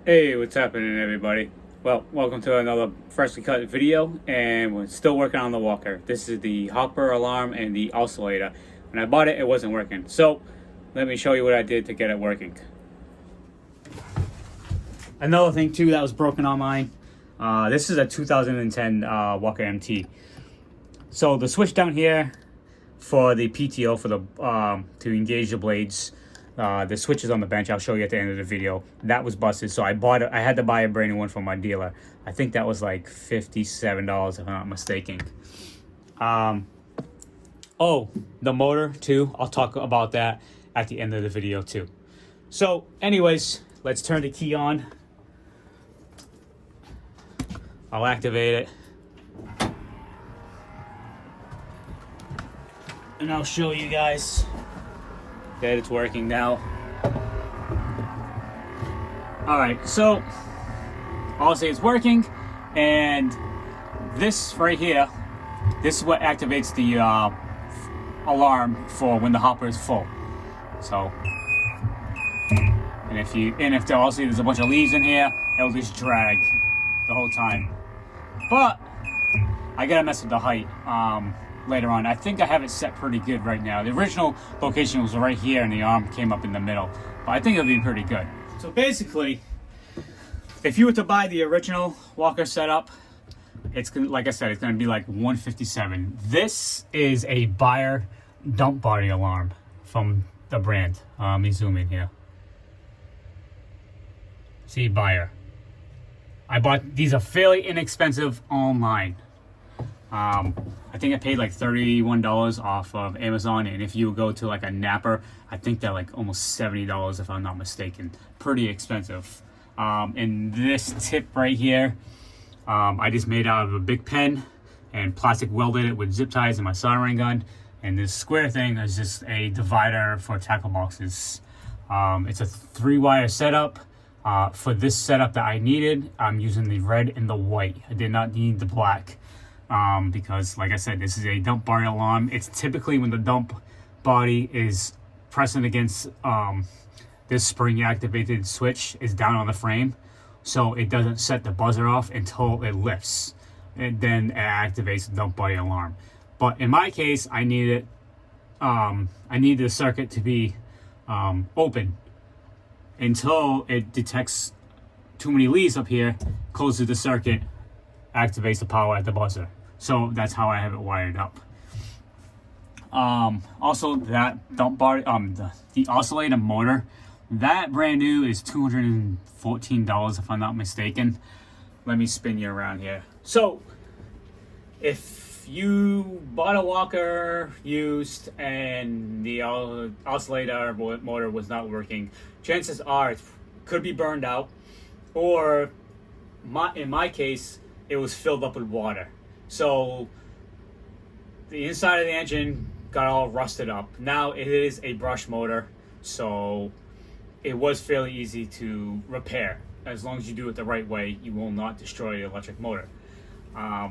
Hey, what's happening, everybody? Well, welcome to another freshly cut video, and we're still working on the walker. This is the hopper alarm and the oscillator. When I bought it, it wasn't working. So, let me show you what I did to get it working. Another thing, too, that was broken on mine. This is a 2010 Walker MT. So, the switch down here for the PTO, for the to engage the blades, the switches on the bench, I'll show you at the end of the video, that was busted. So I had to buy a brand new one from my dealer. I think that was like $57 if I'm not mistaken. Oh, the motor too, I'll talk about that at the end of the video too. So anyways, let's turn the key on. I'll activate it, and I'll show you guys that it's working now. All right, so I'll say it's working, and this right here, this is what activates the alarm for when the hopper is full. So, and if there also there's a bunch of leaves in here, it'll just drag the whole time. But I gotta mess with the height later on. I think I have it set pretty good right now. The original location was right here and the arm came up in the middle, but I think it'll be pretty good. So basically, if you were to buy the original Walker setup, it's gonna, like I said, it's gonna be like $157. This is a Buyer dump body alarm from the brand. Let me zoom in here. See, Buyer. I bought these, are fairly inexpensive online. I think I paid like $31 off of Amazon, and if you go to like a Napper, I think they're like almost $70 if I'm not mistaken. Pretty expensive. And this tip right here, I just made out of a big pen and plastic welded it with zip ties and my soldering gun. And this square thing is just a divider for tackle boxes. It's a 3-wire setup. For this setup that I needed, I'm using the red and the white. I did not need the black. Because like I said, this is a dump body alarm. It's typically when the dump body is pressing against this spring activated switch is down on the frame, so it doesn't set the buzzer off until it lifts, and then it activates the dump body alarm. But in my case, I needed the circuit to be open until it detects too many leaves up here, closes the circuit, activates the power at the buzzer. So that's how I have it wired up. Also, that dump body, the oscillator motor, that brand new is $214 if I'm not mistaken. Let me spin you around here. So if you bought a Walker used and the oscillator motor was not working, chances are it could be burned out, or in my case, it was filled up with water. So the inside of the engine got all rusted up. Now it is a brush motor, so it was fairly easy to repair. As long as you do it the right way, you will not destroy the electric motor.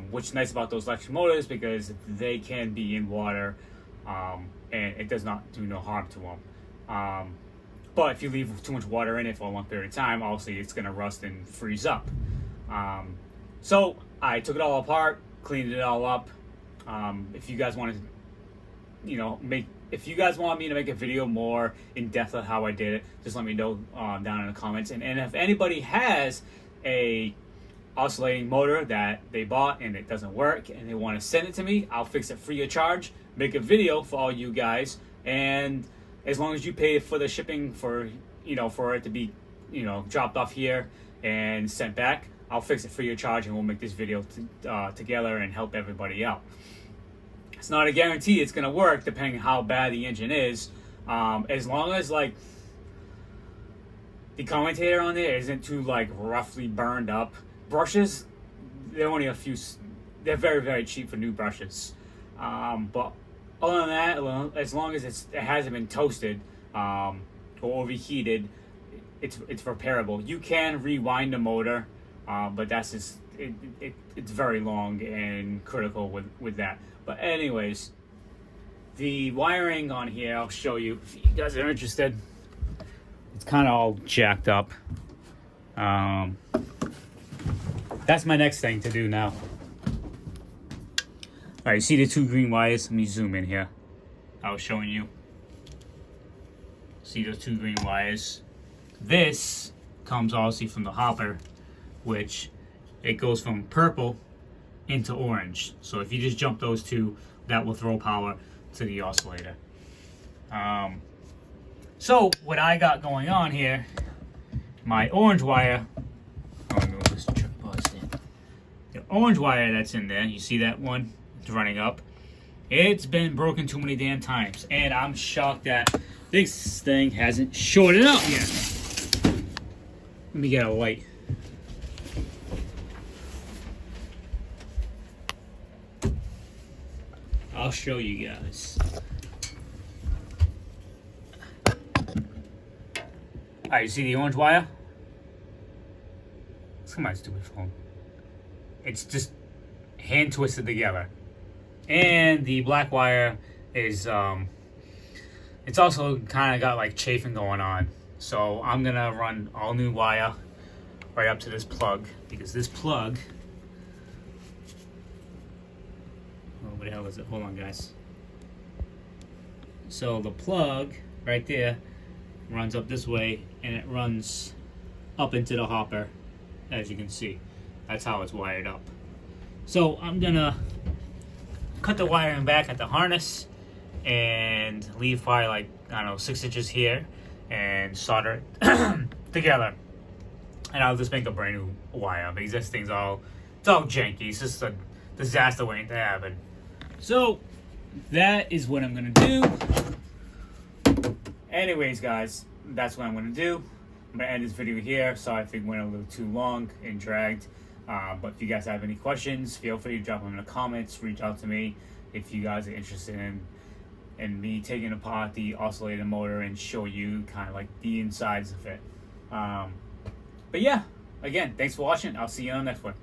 What's nice about those electric motors, because they can be in water, and it does not do no harm to them. But if you leave too much water in it for a long period of time, obviously it's going to rust and freeze up. So I took it all apart, cleaned it all up. If you guys want to, if you guys want me to make a video more in depth of how I did it, just let me know down in the comments. And if anybody has a oscillating motor that they bought and it doesn't work and they want to send it to me, I'll fix it free of charge, make a video for all you guys, and as long as you pay for the shipping for it to be dropped off here and sent back, I'll fix it free of charge, and we'll make this video together and help everybody out. It's not a guarantee it's going to work depending on how bad the engine is. As long as like the commutator on there isn't too like roughly burned up. Brushes, they're only they're very, very cheap for new brushes. But other than that, as long as it hasn't been toasted or overheated, it's repairable. You can rewind the motor, but that's just it's very long and critical with that. But anyways, the wiring on here, I'll show you if you guys are interested. It's kind of all jacked up. That's my next thing to do now. All right, you see the two green wires? Let me zoom in here. I was showing you. See those two green wires? This comes obviously from the hopper, which it goes from purple into orange. So if you just jump those two, that will throw power to the oscillator. So what I got going on here, my orange wire, the orange wire that's in there, you see that one? It's running up. It's been broken too many damn times, and I'm shocked that this thing hasn't shorted out yet. Let me get a light. I'll show you guys. Alright, you see the orange wire? Look at my stupid phone. It's just hand twisted together. And the black wire is, it's also kind of got like chafing going on. So I'm going to run all new wire right up to this plug. Because this plug, oh, what the hell is it? Hold on, guys. So the plug right there runs up this way, and it runs up into the hopper, as you can see. That's how it's wired up. So I'm gonna cut the wiring back at the harness and leave probably like, I don't know, 6 inches here and solder it together. And I'll just make a brand new wire because this thing's it's all janky. It's just a disaster waiting to happen. So that is what I'm gonna do. Anyways, guys, that's what I'm gonna do. I'm gonna end this video here. Sorry if it went a little too long and dragged. But if you guys have any questions, feel free to drop them in the comments. Reach out to me if you guys are interested in me taking apart the oscillator motor and show you kind of like the insides of it. But yeah, again, thanks for watching. I'll see you on the next one.